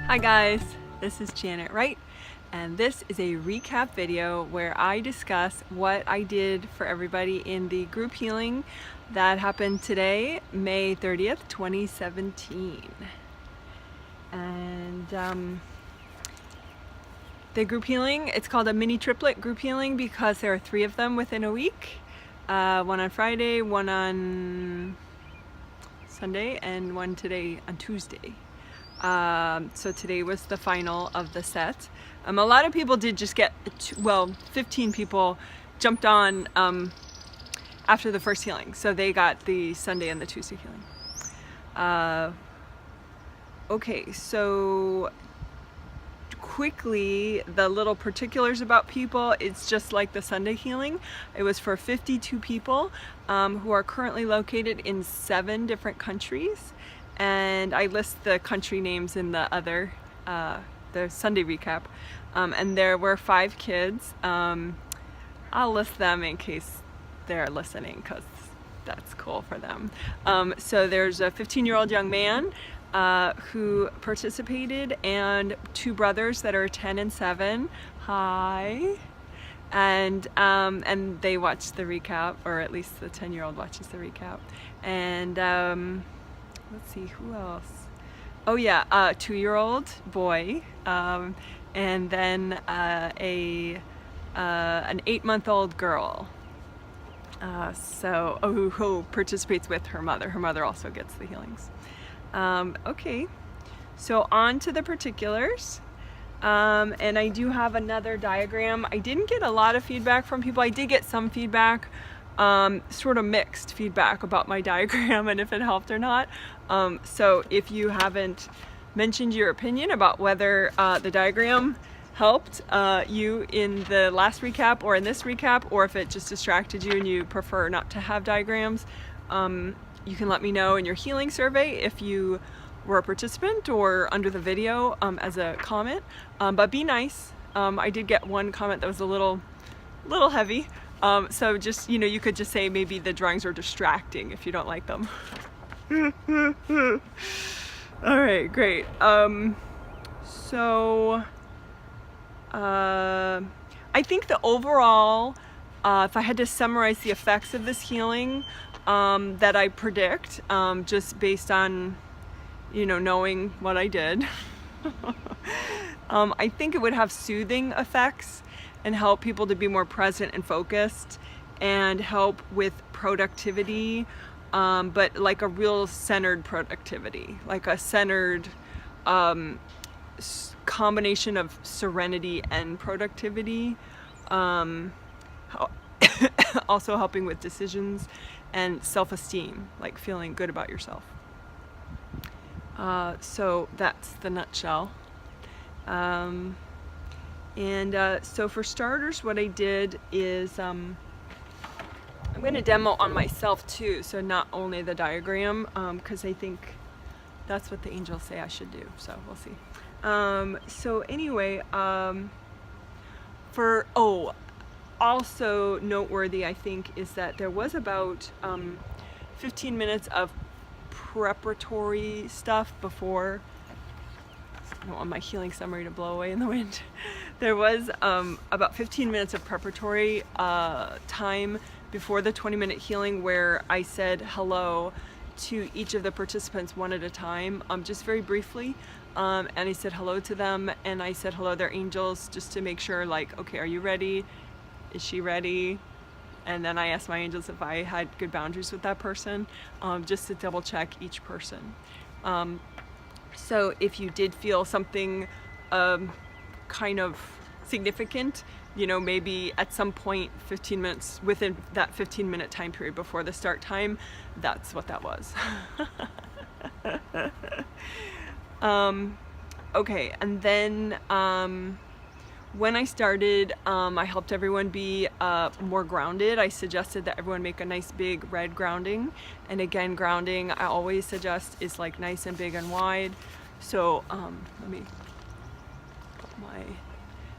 Hi guys, this is Janet Wright, and this is a recap video where I discuss what I did for everybody in the group healing that happened today, May 30th, 2017. And the group healing, it's called a Mini Triplet group healing because there are 3 of them within a week. One on Friday, one on Sunday, and one today on Tuesday. So today was the final of the set. A lot of people did just get, 15 people jumped on after the first healing. So they got the Sunday and the Tuesday healing. Okay, so quickly, the little particulars about people, it's just like the Sunday healing. It was for 52 people who are currently located in 7 different countries. And I list the country names in the other, the Sunday recap. And there were 5 kids. I'll list them in case they're listening because that's cool for them. So there's a 15-year-old young man who participated, and 2 brothers that are 10 and 7. Hi. And they watched the recap, or at least the 10-year-old watches the recap. And let's see, who else? Oh yeah, a 2-year-old boy, and then an 8-month-old girl. Who participates with her mother. Her mother also gets the healings. Okay, so on to the particulars. And I do have another diagram. I didn't get a lot of feedback from people. I did get some feedback. Sort of mixed feedback about my diagram and if it helped or not. So if you haven't mentioned your opinion about whether the diagram helped you in the last recap or in this recap, or if it just distracted you and you prefer not to have diagrams, you can let me know in your healing survey if you were a participant or under the video as a comment. But be nice. I did get one comment that was a little heavy. So just, you could just say maybe the drawings are distracting if you don't like them. All right, great. I think the overall, if I had to summarize the effects of this healing that I predict, just based on, knowing what I did, I think it would have soothing effects and help people to be more present and focused, and help with productivity, but like a real centered productivity, like a centered combination of serenity and productivity, also helping with decisions and self-esteem, like feeling good about yourself. So that's the nutshell. So for starters, what I did is I'm going to demo on myself too, so not only the diagram, because I think that's what the angels say I should do, so we'll see. So anyway, also noteworthy, I think, is that there was about 15 minutes of preparatory stuff before. I don't want my healing summary to blow away in the wind. There was about 15 minutes of preparatory time before the 20-minute healing where I said hello to each of the participants one at a time, just very briefly. And I said hello to them, and I said hello to their angels, just to make sure, like, okay, are you ready? Is she ready? And then I asked my angels if I had good boundaries with that person, just to double check each person. So if you did feel something kind of significant, maybe at some point 15 minutes within that 15-minute time period before the start time, that's what that was. Okay, and then when I started, I helped everyone be more grounded. I suggested that everyone make a nice big red grounding. And again, grounding I always suggest is like nice and big and wide. So let me put my,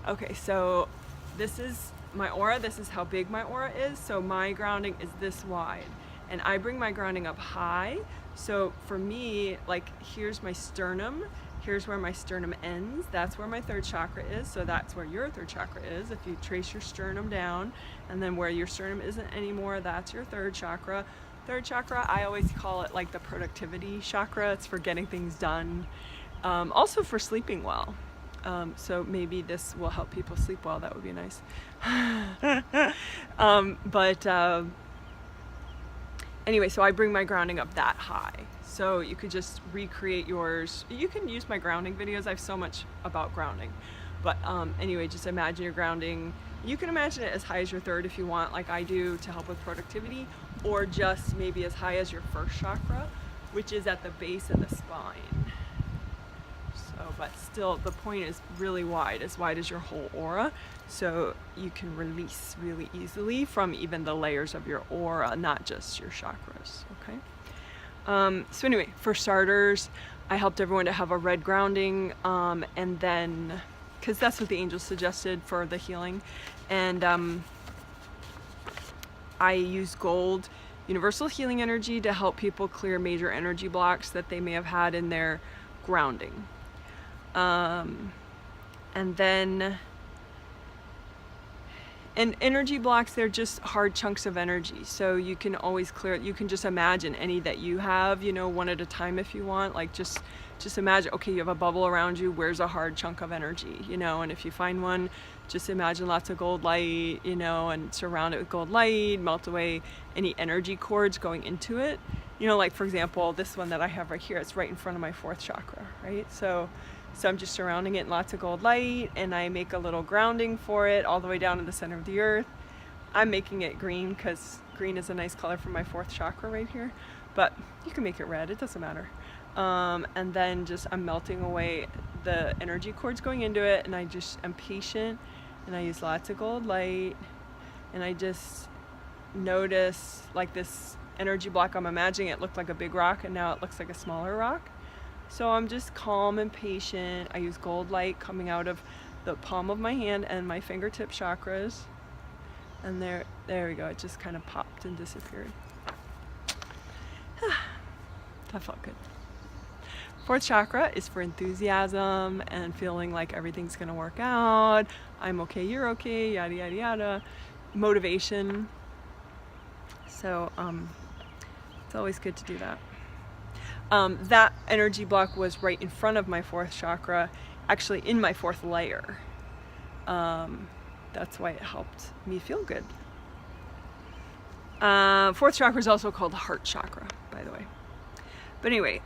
okay, so this is my aura. This is how big my aura is. So my grounding is this wide. And I bring my grounding up high. So for me, like, here's my sternum, Here's where my sternum ends. That's where my third chakra is. So that's where your third chakra is. If you trace your sternum down, and then where your sternum isn't anymore, that's your third chakra. Third chakra, I always call it like the productivity chakra. It's for getting things done. Also for sleeping well. So maybe this will help people sleep well. That would be nice. Anyway, so I bring my grounding up that high. So you could just recreate yours. You can use my grounding videos. I have so much about grounding. But anyway, just imagine your grounding. You can imagine it as high as your third if you want, like I do, to help with productivity, or just maybe as high as your first chakra, which is at the base of the spine. So, but still, the point is really wide as your whole aura, so you can release really easily from even the layers of your aura, not just your chakras, okay? So anyway, for starters, I helped everyone to have a red grounding, and then, because that's what the angels suggested for the healing, and I use gold universal healing energy to help people clear major energy blocks that they may have had in their grounding. And then, and energy blocks, they're just hard chunks of energy. So you can always clear it. You can just imagine any that you have, you know, one at a time if you want. Like just imagine, okay, you have a bubble around you. Where's a hard chunk of energy, you know? And if you find one, just imagine lots of gold light, you know, and surround it with gold light, melt away any energy cords going into it. You know, like for example, this one that I have right here, it's right in front of my fourth chakra, right? So I'm just surrounding it in lots of gold light, and I make a little grounding for it all the way down to the center of the earth. I'm making it green because green is a nice color for my fourth chakra right here, but you can make it red, it doesn't matter. And then I'm melting away the energy cords going into it, and I just am patient, and I use lots of gold light, and I just notice like this energy block, I'm imagining it looked like a big rock, and now it looks like a smaller rock. So I'm just calm and patient. I use gold light coming out of the palm of my hand and my fingertip chakras. And there we go. It just kind of popped and disappeared. That felt good. Fourth chakra is for enthusiasm and feeling like everything's going to work out. I'm okay, you're okay, yada, yada, yada. Motivation. So it's always good to do that. That energy block was right in front of my fourth chakra, actually in my fourth layer. That's why it helped me feel good. Fourth chakra is also called heart chakra, by the way. But anyway,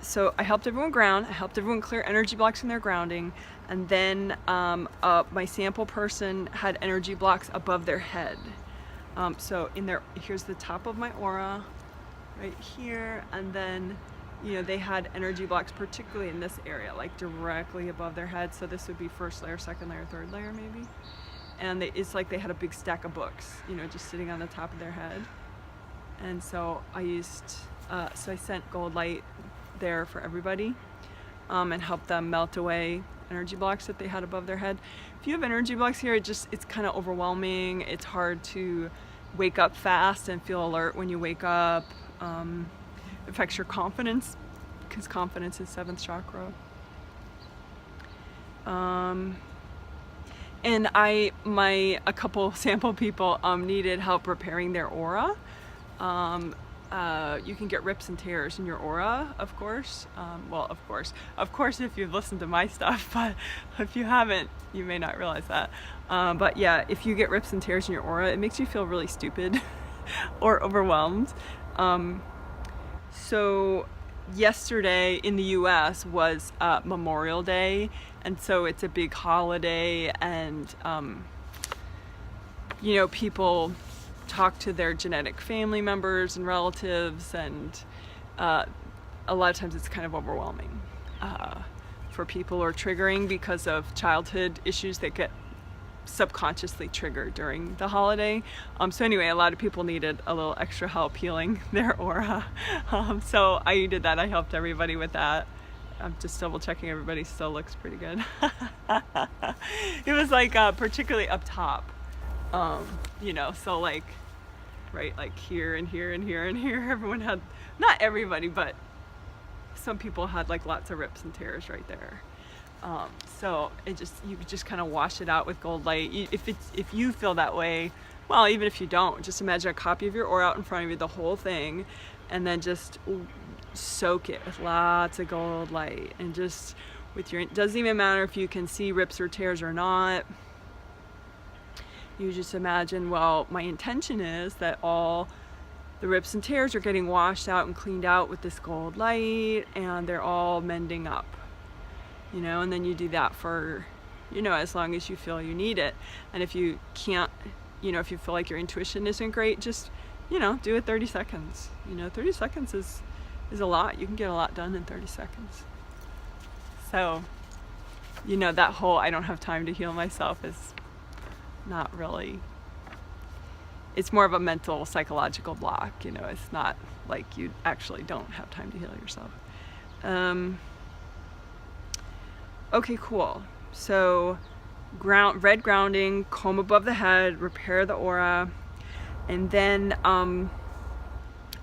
so I helped everyone ground, I helped everyone clear energy blocks in their grounding, and then my sample person had energy blocks above their head. So here's the top of my aura, right here, and then you know, they had energy blocks, particularly in this area, like directly above their head. So this would be first layer, second layer, third layer, maybe. And it's like they had a big stack of books, you know, just sitting on the top of their head. And so I sent gold light there for everybody, and helped them melt away energy blocks that they had above their head. If you have energy blocks here, it's kind of overwhelming. It's hard to wake up fast and feel alert when you wake up. Affects your confidence, because confidence is seventh chakra. And a couple sample people needed help repairing their aura. You can get rips and tears in your aura, of course. Of course, if you've listened to my stuff, but if you haven't, you may not realize that. But yeah, if you get rips and tears in your aura, it makes you feel really stupid or overwhelmed. So yesterday in the US was Memorial Day, and so it's a big holiday, and you know, people talk to their genetic family members and relatives, and a lot of times it's kind of overwhelming for people, or triggering because of childhood issues that get subconsciously triggered during the holiday. So anyway, a lot of people needed a little extra help healing their aura. So I did that. I helped everybody with that. I'm just double checking everybody still looks pretty good. It was like particularly up top, you know, so like right, like here and here and here and here, everyone had, not everybody, but some people had like lots of rips and tears right there. So you just kind of wash it out with gold light. If you feel that way, well, even if you don't, just imagine a copy of your aura out in front of you, the whole thing, and then just soak it with lots of gold light, and just it doesn't even matter if you can see rips or tears or not. You just imagine, well, my intention is that all the rips and tears are getting washed out and cleaned out with this gold light, and they're all mending up. And then you do that for, as long as you feel you need it. And if you can't, if you feel like your intuition isn't great, just, do it 30 seconds. 30 seconds is a lot. You can get a lot done in 30 seconds. So, that whole I don't have time to heal myself is not really, it's more of a mental, psychological block. It's not like you actually don't have time to heal yourself. Okay, cool. So red grounding, comb above the head, repair the aura. And then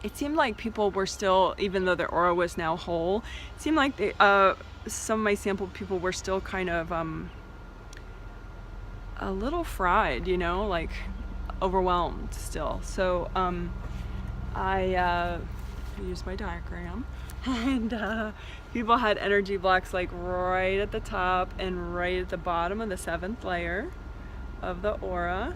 it seemed like people were still, even though their aura was now whole, it seemed like some of my sample people were still kind of a little fried, like overwhelmed still. So I used my diagram, and people had energy blocks like right at the top and right at the bottom of the 7th layer of the aura.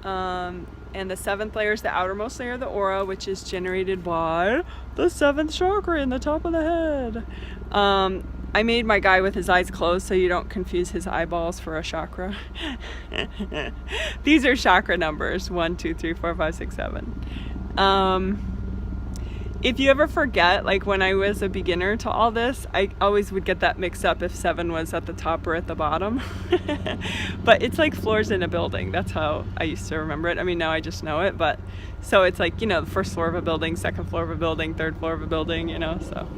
And the 7th layer is the outermost layer of the aura, which is generated by the 7th chakra in the top of the head. I made my guy with his eyes closed so you don't confuse his eyeballs for a chakra. These are chakra numbers, 1, 2, 3, 4, 5, 6, 7. If you ever forget, like when I was a beginner to all this, I always would get that mixed up if 7 was at the top or at the bottom. But it's like floors in a building. That's how I used to remember it. I mean, now I just know it. But so it's like, the first floor of a building, second floor of a building, third floor of a building, so.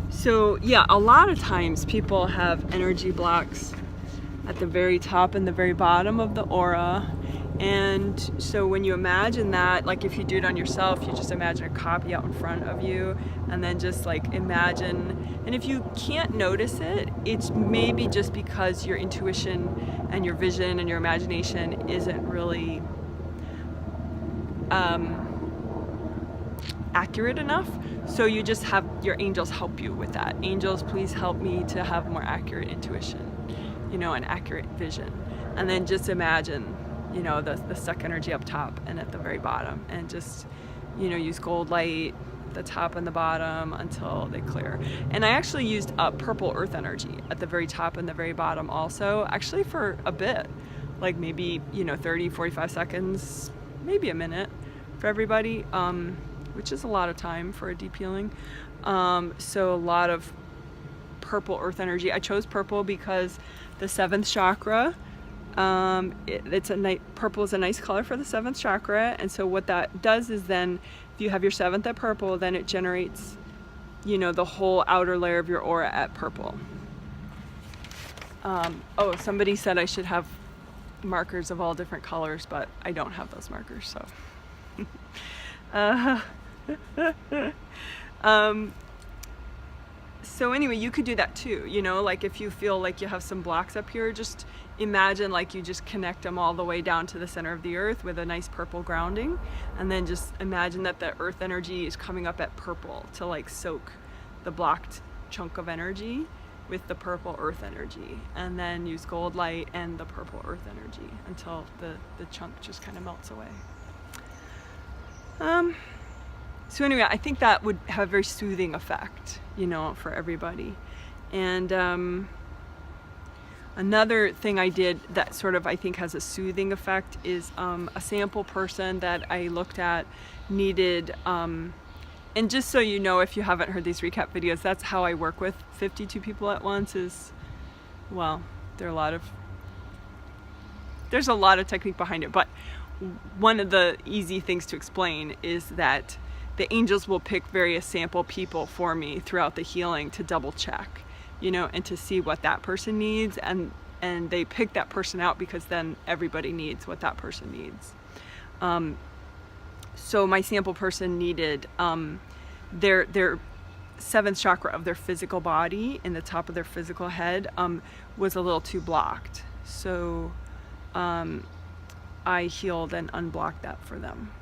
So yeah, a lot of times people have energy blocks at the very top and the very bottom of the aura. And so when you imagine that, like if you do it on yourself, you just imagine a copy out in front of you, and then just like imagine, and if you can't notice it, it's maybe just because your intuition and your vision and your imagination isn't really accurate enough. So you just have your angels help you with that. Angels, please help me to have more accurate intuition, an accurate vision. And then just imagine, the stuck energy up top and at the very bottom, and just, use gold light, the top and the bottom, until they clear. And I actually used purple earth energy at the very top and the very bottom also, actually for a bit, like maybe, 30, 45 seconds, maybe a minute for everybody, which is a lot of time for a deep healing. So a lot of purple earth energy. I chose purple because the 7th chakra, purple is a nice color for the 7th chakra, and so what that does is then if you have your 7th at purple, then it generates the whole outer layer of your aura at purple. Somebody said I should have markers of all different colors, but I don't have those markers, so so anyway, you could do that too, like if you feel like you have some blocks up here, just imagine like you just connect them all the way down to the center of the earth with a nice purple grounding, and then just imagine that the earth energy is coming up at purple to like soak the blocked chunk of energy with the purple earth energy, and then use gold light and the purple earth energy until the chunk just kind of melts away. So anyway, I think that would have a very soothing effect, for everybody. And another thing I did that sort of I think has a soothing effect is a sample person that I looked at needed, and just so you know, if you haven't heard these recap videos, that's how I work with 52 people at once is, well, there's a lot of technique behind it, but one of the easy things to explain is that the angels will pick various sample people for me throughout the healing to double check, and to see what that person needs, and they pick that person out because then everybody needs what that person needs. So my sample person needed their seventh chakra of their physical body in the top of their physical head was a little too blocked. So I healed and unblocked that for them.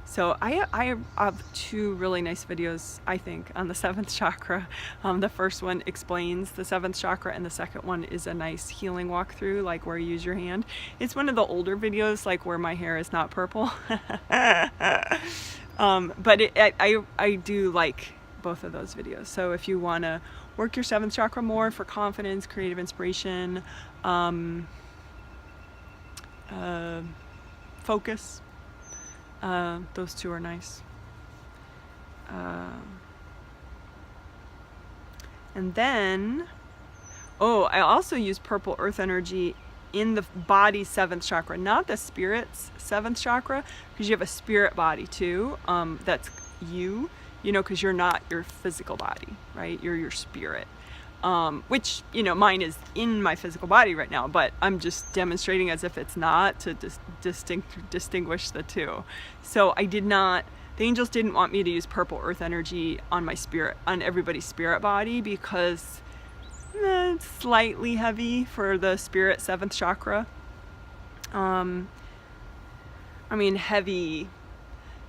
So I have two really nice videos, I think, on the seventh chakra. The first one explains the seventh chakra, and the second one is a nice healing walkthrough, like where you use your hand. It's one of the older videos, like where my hair is not purple. But I do like both of those videos. So if you want to work your seventh chakra more for confidence, creative inspiration, focus, those two are nice. And then, I also use purple earth energy in the body's seventh chakra, not the spirit's seventh chakra, because you have a spirit body too. That's you know, because you're not your physical body, right? You're your spirit. Which, you know, mine is in my physical body right now, but I'm just demonstrating as if it's not, to distinguish the two. So the angels didn't want me to use purple earth energy on my spirit, on everybody's spirit body, because it's slightly heavy for the spirit seventh chakra. I mean, heavy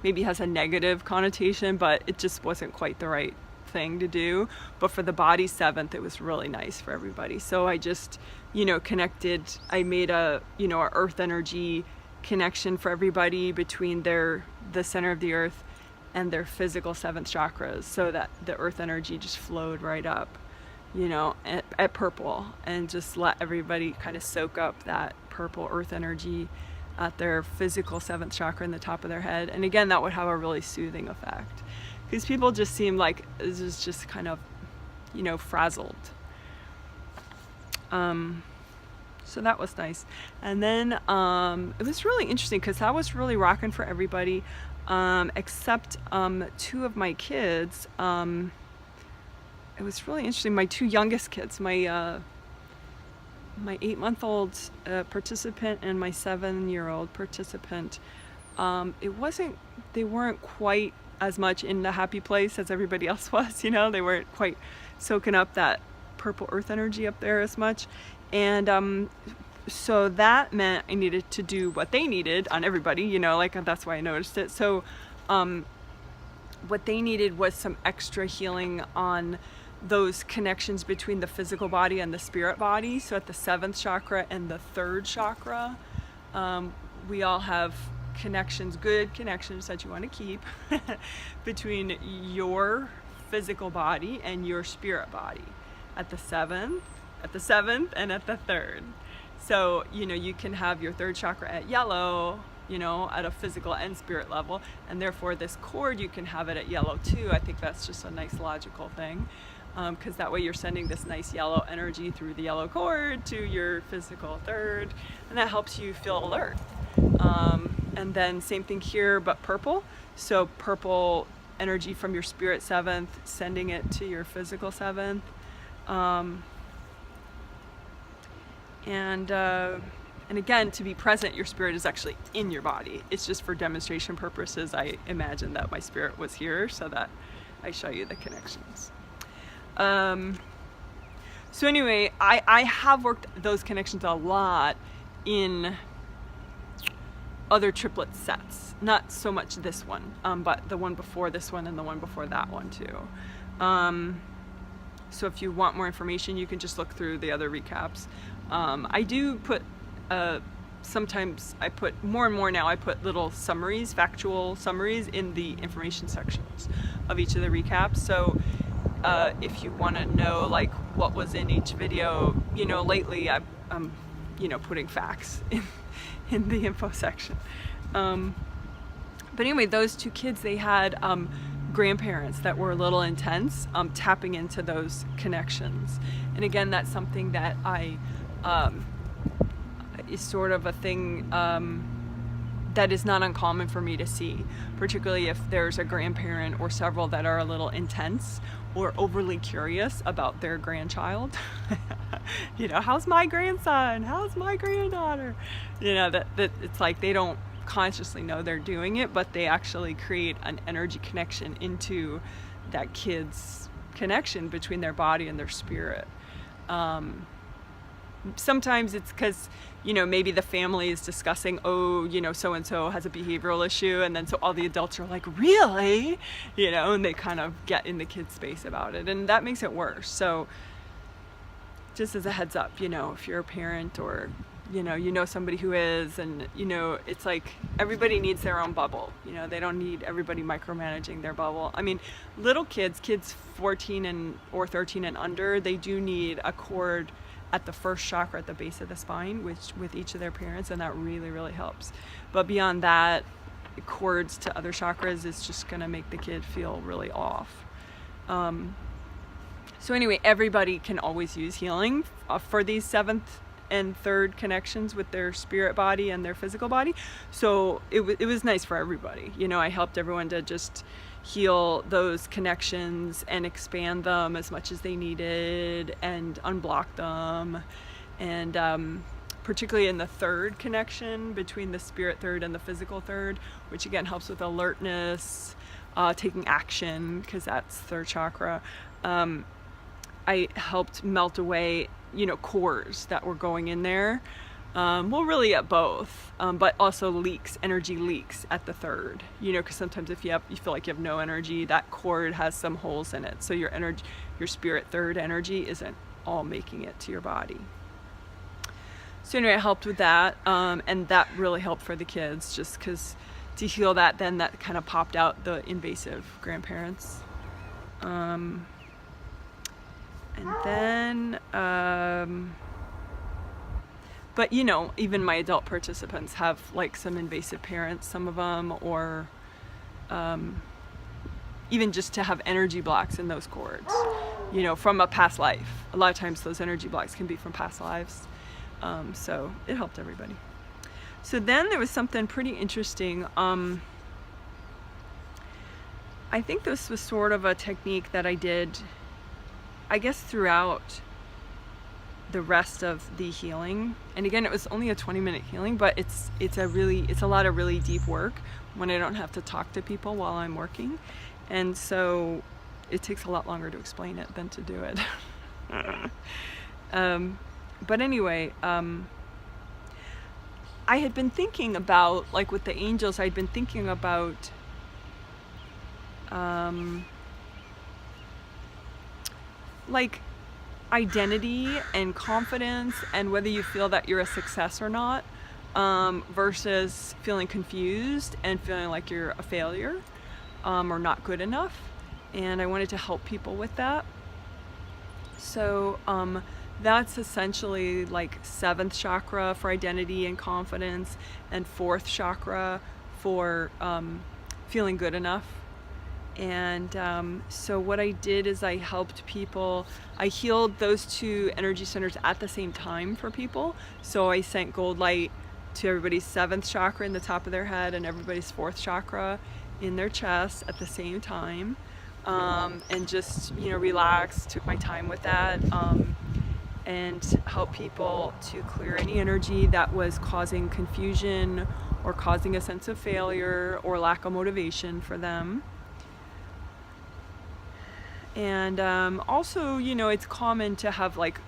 maybe has a negative connotation, but it just wasn't quite the right thing to do. But for the body seventh, it was really nice for everybody. So I just, you know, I made a earth energy connection for everybody between the center of the earth and their physical seventh chakras, so that the earth energy just flowed right up, you know, at purple, and just let everybody kind of soak up that purple earth energy at their physical seventh chakra in the top of their head. And again, that would have a really soothing effect, because people just seem like this is just kind of, you know, frazzled. So that was nice. And then it was really interesting, because that was really rocking for everybody, except two of my kids. It was really interesting. My two youngest kids, my 8-month-old participant and my 7-year-old participant, they weren't quite as much in the happy place as everybody else was, you know. They weren't quite soaking up that purple earth energy up there as much. And so that meant I needed to do what they needed on everybody, you know, like that's why I noticed it. So what they needed was some extra healing on those connections between the physical body and the spirit body. So at the seventh chakra and the third chakra, we all have connections, good connections that you want to keep between your physical body and your spirit body at the seventh, and at the third. So, you know, you can have your third chakra at yellow, you know, at a physical and spirit level, and therefore this cord, you can have it at yellow too. I think that's just a nice logical thing, because that way you're sending this nice yellow energy through the yellow cord to your physical third, and that helps you feel alert. And then same thing here, but purple. So purple energy from your spirit seventh, sending it to your physical seventh. And again, to be present, your spirit is actually in your body. It's just for demonstration purposes. I imagine that my spirit was here so that I show you the connections. So anyway, I have worked those connections a lot in other triplet sets. Not so much this one, but the one before this one and the one before that one too. So if you want more information, you can just look through the other recaps. I do put, sometimes I put more and more now, I put little summaries, factual summaries in the information sections of each of the recaps. So if you want to know like what was in each video, you know, lately I'm you know, putting facts in the info section. But anyway, those two kids, they had grandparents that were a little intense, tapping into those connections. And again, that's something that is sort of a thing that is not uncommon for me to see, particularly if there's a grandparent or several that are a little intense or overly curious about their grandchild. You know, how's my grandson? How's my granddaughter? You know, that it's like they don't consciously know they're doing it, but they actually create an energy connection into that kid's connection between their body and their spirit. Sometimes it's because, maybe the family is discussing, so-and-so has a behavioral issue, and then so all the adults are like, really? And they kind of get in the kid's space about it, and that makes it worse. So just as a heads up, if you're a parent or, somebody who is, and, it's like everybody needs their own bubble. They don't need everybody micromanaging their bubble. I mean, little kids 14 or 13 and under, they do need a cord at the first chakra at the base of the spine, which with each of their parents, and that really, really helps. But beyond that, cords to other chakras is just going to make the kid feel really off. So anyway, everybody can always use healing for these 7th and 3rd connections with their spirit body and their physical body. So it was nice for everybody. I helped everyone to just heal those connections and expand them as much as they needed and unblock them. And particularly in the 3rd connection between the spirit 3rd and the physical 3rd, which again helps with alertness, taking action, because that's 3rd chakra. I helped melt away, cores that were going in there. Really at both, but also energy leaks at the 3rd, because sometimes if you feel like you have no energy, that cord has some holes in it. So your spirit 3rd energy isn't all making it to your body. So anyway, I helped with that. And that really helped for the kids, just because to heal that, then that kind of popped out the invasive grandparents. And then, but even my adult participants have like some invasive parents, some of them, or even just to have energy blocks in those cords, from a past life. A lot of times those energy blocks can be from past lives. So it helped everybody. So then there was something pretty interesting. I think this was sort of a technique that I did, I guess, throughout the rest of the healing. And again, it was only a 20-minute healing, but it's a lot of really deep work when I don't have to talk to people while I'm working. And so it takes a lot longer to explain it than to do it. But anyway, I had been thinking about, like with the angels, I'd been thinking about like identity and confidence, and whether you feel that you're a success or not, versus feeling confused and feeling like you're a failure, or not good enough. And I wanted to help people with that. So that's essentially like 7th chakra for identity and confidence, and 4th chakra for feeling good enough. And so what I did is I helped people, I healed those 2 energy centers at the same time for people. So I sent gold light to everybody's 7th chakra in the top of their head and everybody's 4th chakra in their chest at the same time. And just, relaxed, took my time with that, and helped people to clear any energy that was causing confusion or causing a sense of failure or lack of motivation for them. And also, it's common to have like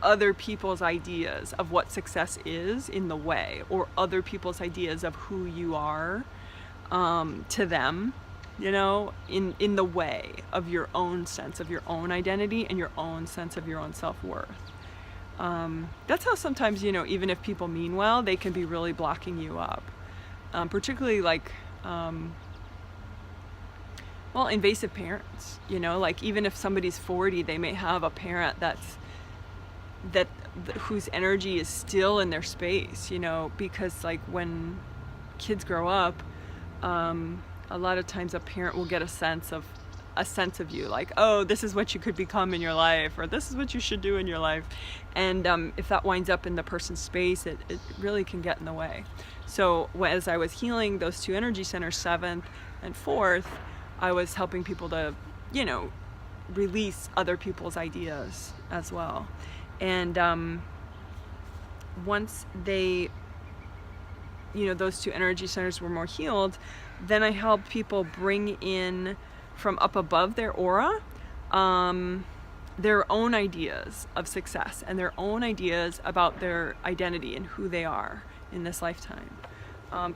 other people's ideas of what success is in the way, or other people's ideas of who you are to them, in the way of your own sense of your own identity and your own sense of your own self-worth. That's how sometimes, even if people mean well, they can be really blocking you up. Particularly like, invasive parents, like even if somebody's 40, they may have a parent whose energy is still in their space, because like when kids grow up, a lot of times a parent will get a sense of you, like, oh, this is what you could become in your life, or this is what you should do in your life. And if that winds up in the person's space, it really can get in the way. So as I was healing those 2 energy centers, 7th and 4th, I was helping people to, release other people's ideas as well. And once they you know, those two energy centers were more healed, then I helped people bring in from up above their aura their own ideas of success and their own ideas about their identity and who they are in this lifetime.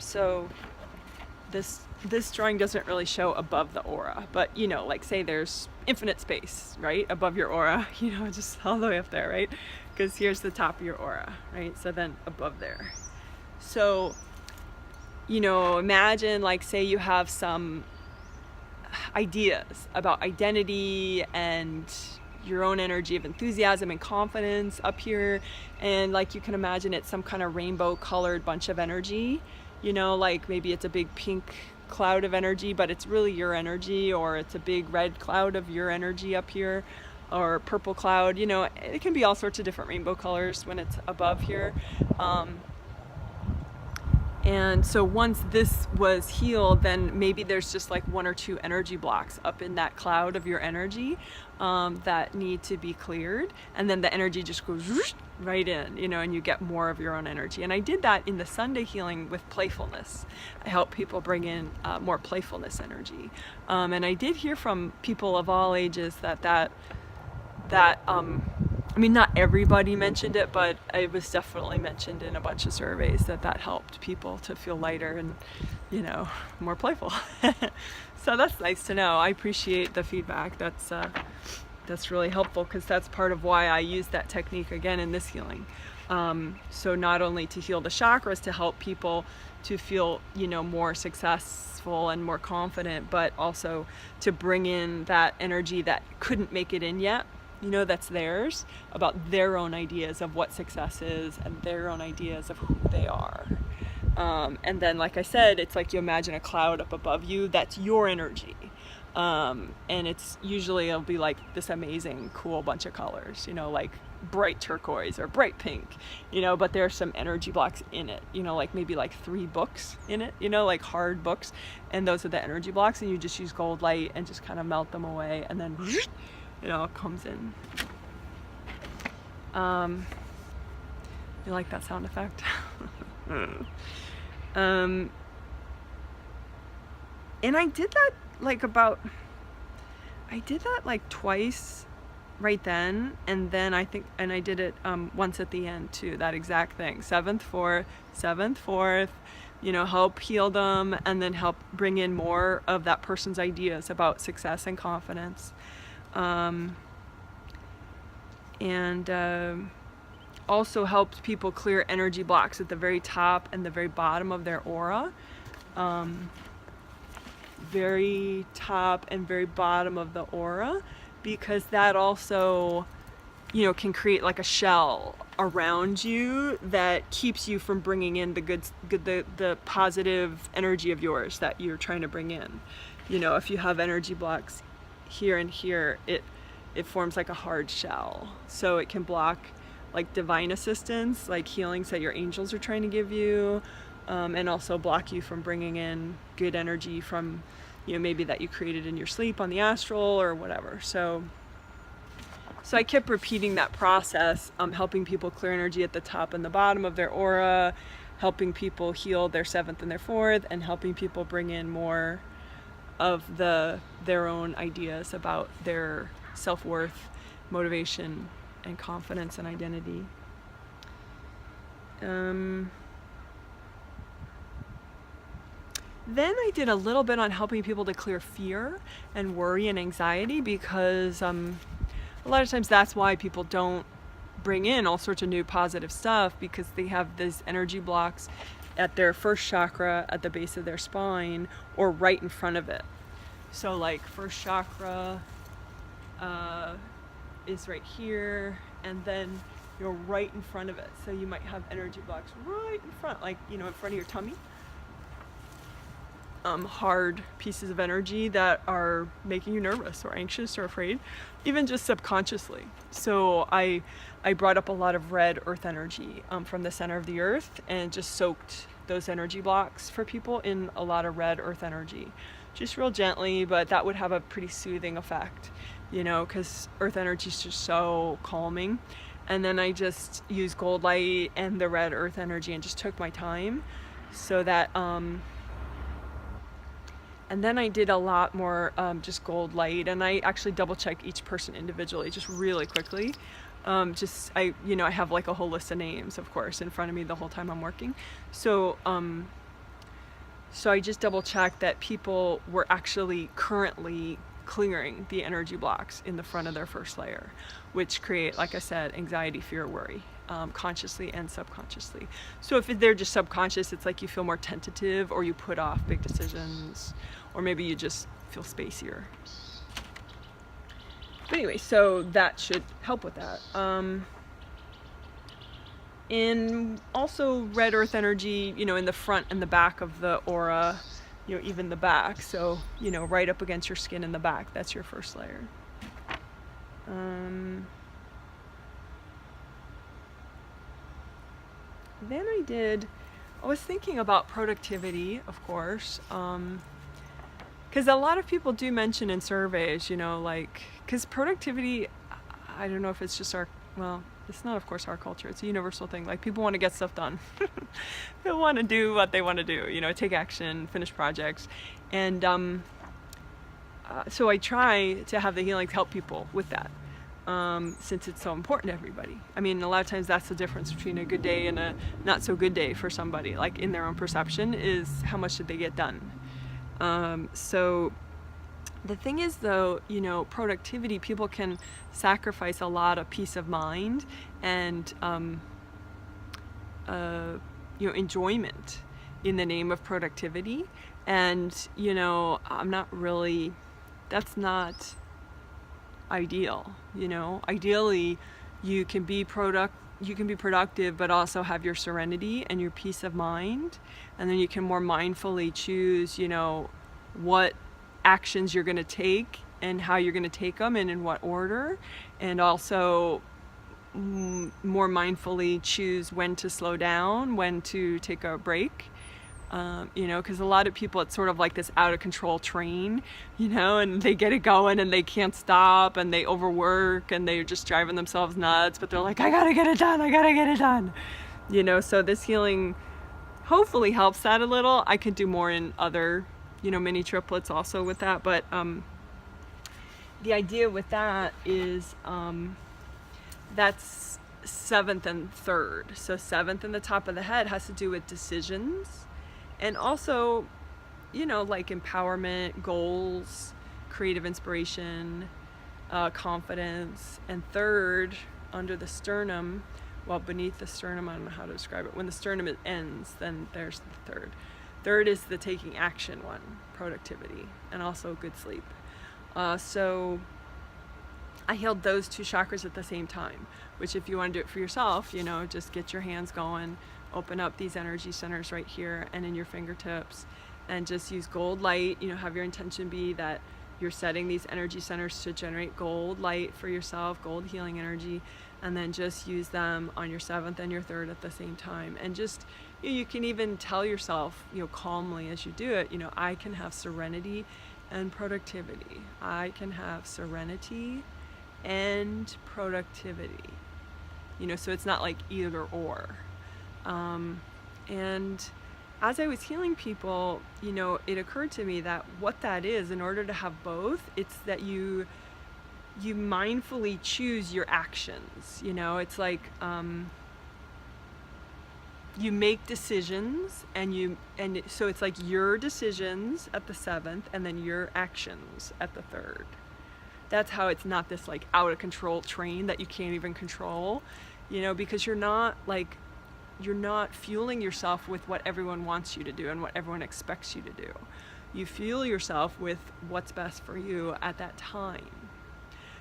So this drawing doesn't really show above the aura, but you know, like say there's infinite space, right, above your aura, you know, just all the way up there, right? Because here's the top of your aura, right? So then above there. So, you know, imagine like say you have some ideas about identity and your own energy of enthusiasm and confidence up here, and like you can imagine it's some kind of rainbow colored bunch of energy, you know, like maybe it's a big pink cloud of energy, but it's really your energy, or it's a big red cloud of your energy up here, or purple cloud, you know, it can be all sorts of different rainbow colors when it's above here. And so once this was healed, then maybe there's just like one or two energy blocks up in that cloud of your energy that need to be cleared. And then the energy just goes right in, you know, and you get more of your own energy. And I did that in the Sunday healing with playfulness. I help people bring in more playfulness energy. And I did hear from people of all ages that I mean, not everybody mentioned it, but it was definitely mentioned in a bunch of surveys that helped people to feel lighter and, you know, more playful. So that's nice to know. I appreciate the feedback. That's really helpful, because that's part of why I use that technique again in this healing. So not only to heal the chakras, to help people to feel, you know, more successful and more confident, but also to bring in that energy that couldn't make it in yet, you know, that's theirs, about their own ideas of what success is and their own ideas of who they are. And then, like I said, it's like you imagine a cloud up above you, that's your energy. And it's usually, it'll be like this amazing, cool bunch of colors, you know, like bright turquoise or bright pink, you know, but there's some energy blocks in it, you know, like maybe like 3 books in it, you know, like hard books. And those are the energy blocks, and you just use gold light and just kind of melt them away, and then it all comes in. You like that sound effect? And I did that like twice right then, and then I did it once at the end too, that exact thing. 7th, 4th, you know, help heal them, and then help bring in more of that person's ideas about success and confidence. Also helped people clear energy blocks at the very top and the very bottom of their aura. Very top and very bottom of the aura, because that also, you know, can create like a shell around you that keeps you from bringing in the positive energy of yours that you're trying to bring in. You know, if you have energy blocks here and here, it forms like a hard shell, so it can block like divine assistance, like healings that your angels are trying to give you, and also block you from bringing in good energy from, you know, maybe that you created in your sleep on the astral or whatever. So I kept repeating that process, their people clear energy at the top and the bottom of their aura, helping people heal their 7th and their 4th, and helping people bring in more of their own ideas about their self-worth, motivation, and confidence and identity. Then I did a little bit on helping people to clear fear and worry and anxiety, because a lot of times that's why people don't bring in all sorts of new positive stuff, because they have these energy blocks at their first chakra at the base of their spine, or right in front of it. So like first chakra is right here, and then you're right in front of it. So you might have energy blocks right in front, like, you know, in front of your tummy. Hard pieces of energy that are making you nervous or anxious or afraid, even just subconsciously. So I brought up a lot of red earth energy from the center of the earth, and just soaked those energy blocks for people in a lot of red earth energy, just real gently, but that would have a pretty soothing effect, you know, because earth energy is just so calming. And then I just used gold light and the red earth energy and just took my time so that and then I did a lot more just gold light, and I actually double check each person individually just really quickly. I have like a whole list of names, of course, in front of me the whole time I'm working. So I just double checked that people were actually currently clearing the energy blocks in the front of their first layer, which create, like I said, anxiety, fear, worry, consciously and subconsciously. So if they're just subconscious, it's like you feel more tentative, or you put off big decisions, or maybe you just feel spacier. But anyway, so that should help with that. And also red earth energy, in the front and the back of the aura, even the back. So, right up against your skin in the back, that's your first layer. Then I was thinking about productivity, of course, because a lot of people do mention in surveys, because productivity, I don't know if it's just it's not, of course, our culture. It's a universal thing. Like, people want to get stuff done. They want to do what they want to do, take action, finish projects. And so I try to have the healing help people with that, since it's so important to everybody. I mean, a lot of times that's the difference between a good day and a not so good day for somebody, like in their own perception, is how much did they get done. So the thing is, though, productivity, people can sacrifice a lot of peace of mind and, enjoyment in the name of productivity. And, that's not ideal. Ideally, you can be productive, but also have your serenity and your peace of mind. And then you can more mindfully choose, what actions you're going to take and how you're going to take them and in what order, and also more mindfully choose when to slow down, when to take a break, because a lot of people, it's sort of like this out of control train, and they get it going and they can't stop, and they overwork and they're just driving themselves nuts, but they're like, I gotta get it done. So this healing hopefully helps that a little. I could do more in other mini triplets also with that, but the idea with that is that's 7th and 3rd. So 7th in the top of the head has to do with decisions, and also like empowerment, goals, creative inspiration, confidence. And 3rd under the sternum, beneath the sternum, I don't know how to describe it, when the sternum ends, then there's the 3rd. 3rd is the taking action one, productivity, and also good sleep. So I healed those 2 chakras at the same time, which, if you want to do it for yourself, just get your hands going, open up these energy centers right here and in your fingertips, and just use gold light. Have your intention be that you're setting these energy centers to generate gold light for yourself, gold healing energy, and then just use them on your 7th and your 3rd at the same time. And just, you can even tell yourself, calmly as you do it, I can have serenity and productivity. I can have serenity and productivity. So it's not like either or. And as I was healing people, it occurred to me that what that is, in order to have both, it's that you mindfully choose your actions. It's like you make decisions, and so it's like your decisions at the 7th and then your actions at the 3rd. That's how it's not this like out of control train that you can't even control, because you're not fueling yourself with what everyone wants you to do and what everyone expects you to do. You fuel yourself with what's best for you at that time,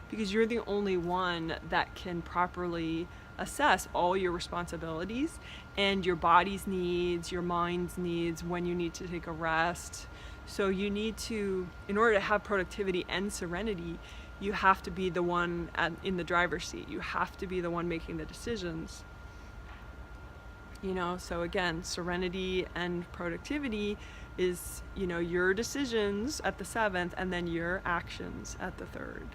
because you're the only one that can properly assess all your responsibilities and your body's needs, your mind's needs, when you need to take a rest. So you need to, in order to have productivity and serenity, you have to be the one in the driver's seat. You have to be the one making the decisions. So again, serenity and productivity is, your decisions at the 7th and then your actions at the 3rd.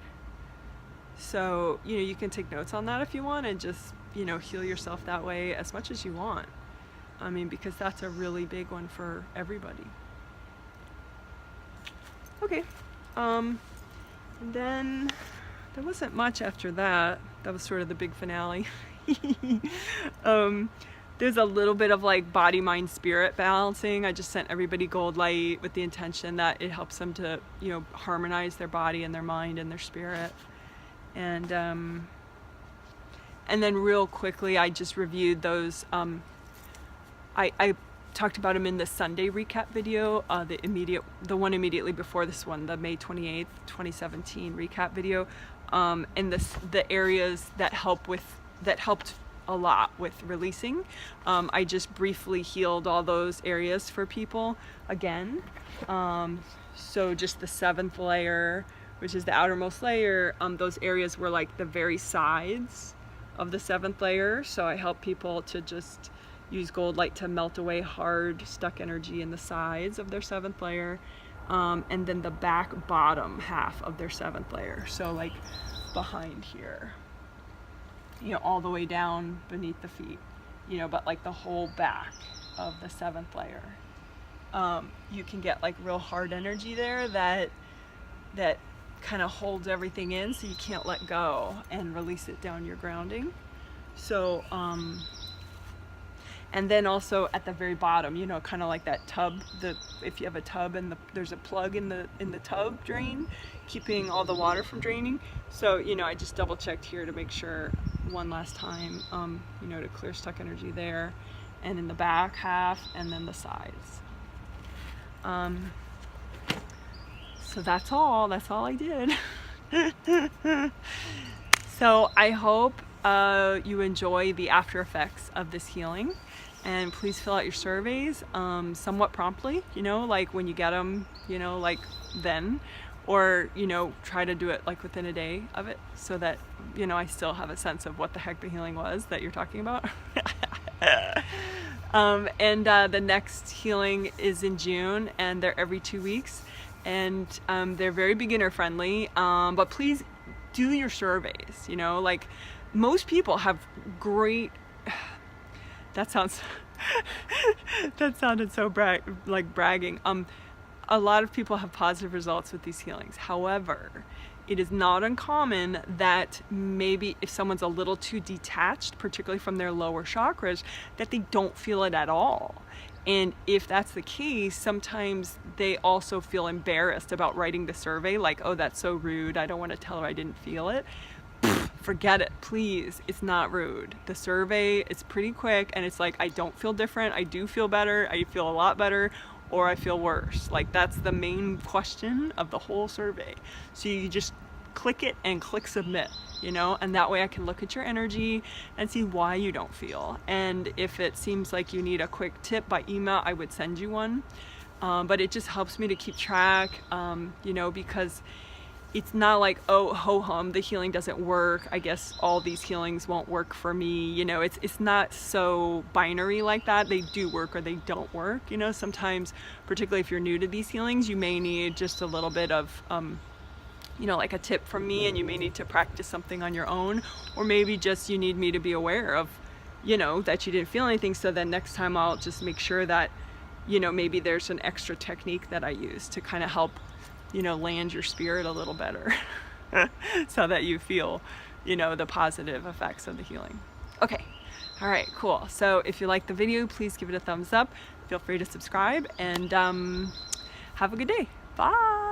So, you can take notes on that if you want, and just, heal yourself that way as much as you want. I mean, because that's a really big one for everybody. Okay, and then there wasn't much after that. That was sort of the big finale. There's a little bit of like body, mind, spirit balancing. I just sent everybody gold light with the intention that it helps them to, you know, harmonize their body and their mind and their spirit. And then real quickly, I just reviewed those. I talked about them in the Sunday recap video, the one immediately before this one, the May 28th, 2017 recap video, and the areas that helped a lot with releasing. I just briefly healed all those areas for people again. So just the 7th layer, which is the outermost layer, those areas were like the very sides of the 7th layer. So I help people to just use gold light to melt away hard stuck energy in the sides of their 7th layer, and then the back bottom half of their 7th layer. So like behind here, you know, all the way down beneath the feet, you know, but like the whole back of the 7th layer. You can get like real hard energy there that kind of holds everything in, so you can't let go and release it down your grounding. So and then also at the very bottom, you know, kind of like that tub, if you have a tub and there's a plug in the tub drain, keeping all the water from draining. So, you know, I just double checked here to make sure one last time, you know, to clear stuck energy there, and in the back half, and then the sides. So that's all I did. So I hope you enjoy the after effects of this healing, and please fill out your surveys somewhat promptly, you know, like when you get them, you know, like then, or, you know, try to do it like within a day of it, so that, you know, I still have a sense of what the heck the healing was that you're talking about. And the next healing is in June, and they're every 2 weeks, and they're very beginner friendly, but please do your surveys, you know, like most people have great, that sounded so bragging. A lot of people have positive results with these healings. However, it is not uncommon that maybe if someone's a little too detached, particularly from their lower chakras, that they don't feel it at all. And if that's the case, sometimes they also feel embarrassed about writing the survey, like, oh, that's so rude, I don't want to tell her I didn't feel it. Forget it, please. It's not rude. The survey is pretty quick, and it's like, I don't feel different, I do feel better, I feel a lot better, or I feel worse. Like, that's the main question of the whole survey. So you just click it and click submit, you know, and that way I can look at your energy and see why you don't feel. And if it seems like you need a quick tip by email, I would send you one. But it just helps me to keep track, you know, because it's not like, oh, ho-hum, the healing doesn't work, I guess all these healings won't work for me, you know. It's not so binary like that. They do work or they don't work, you know. Sometimes, particularly if you're new to these healings, you may need just a little bit of, you know, like a tip from me, and you may need to practice something on your own, or maybe just you need me to be aware of, you know, that you didn't feel anything, so then next time I'll just make sure that, you know, maybe there's an extra technique that I use to kind of help, you know, land your spirit a little better so that you feel, you know, the positive effects of the healing. Okay, all right, cool. So if you like the video, please give it a thumbs up. Feel free to subscribe, and have a good day. Bye.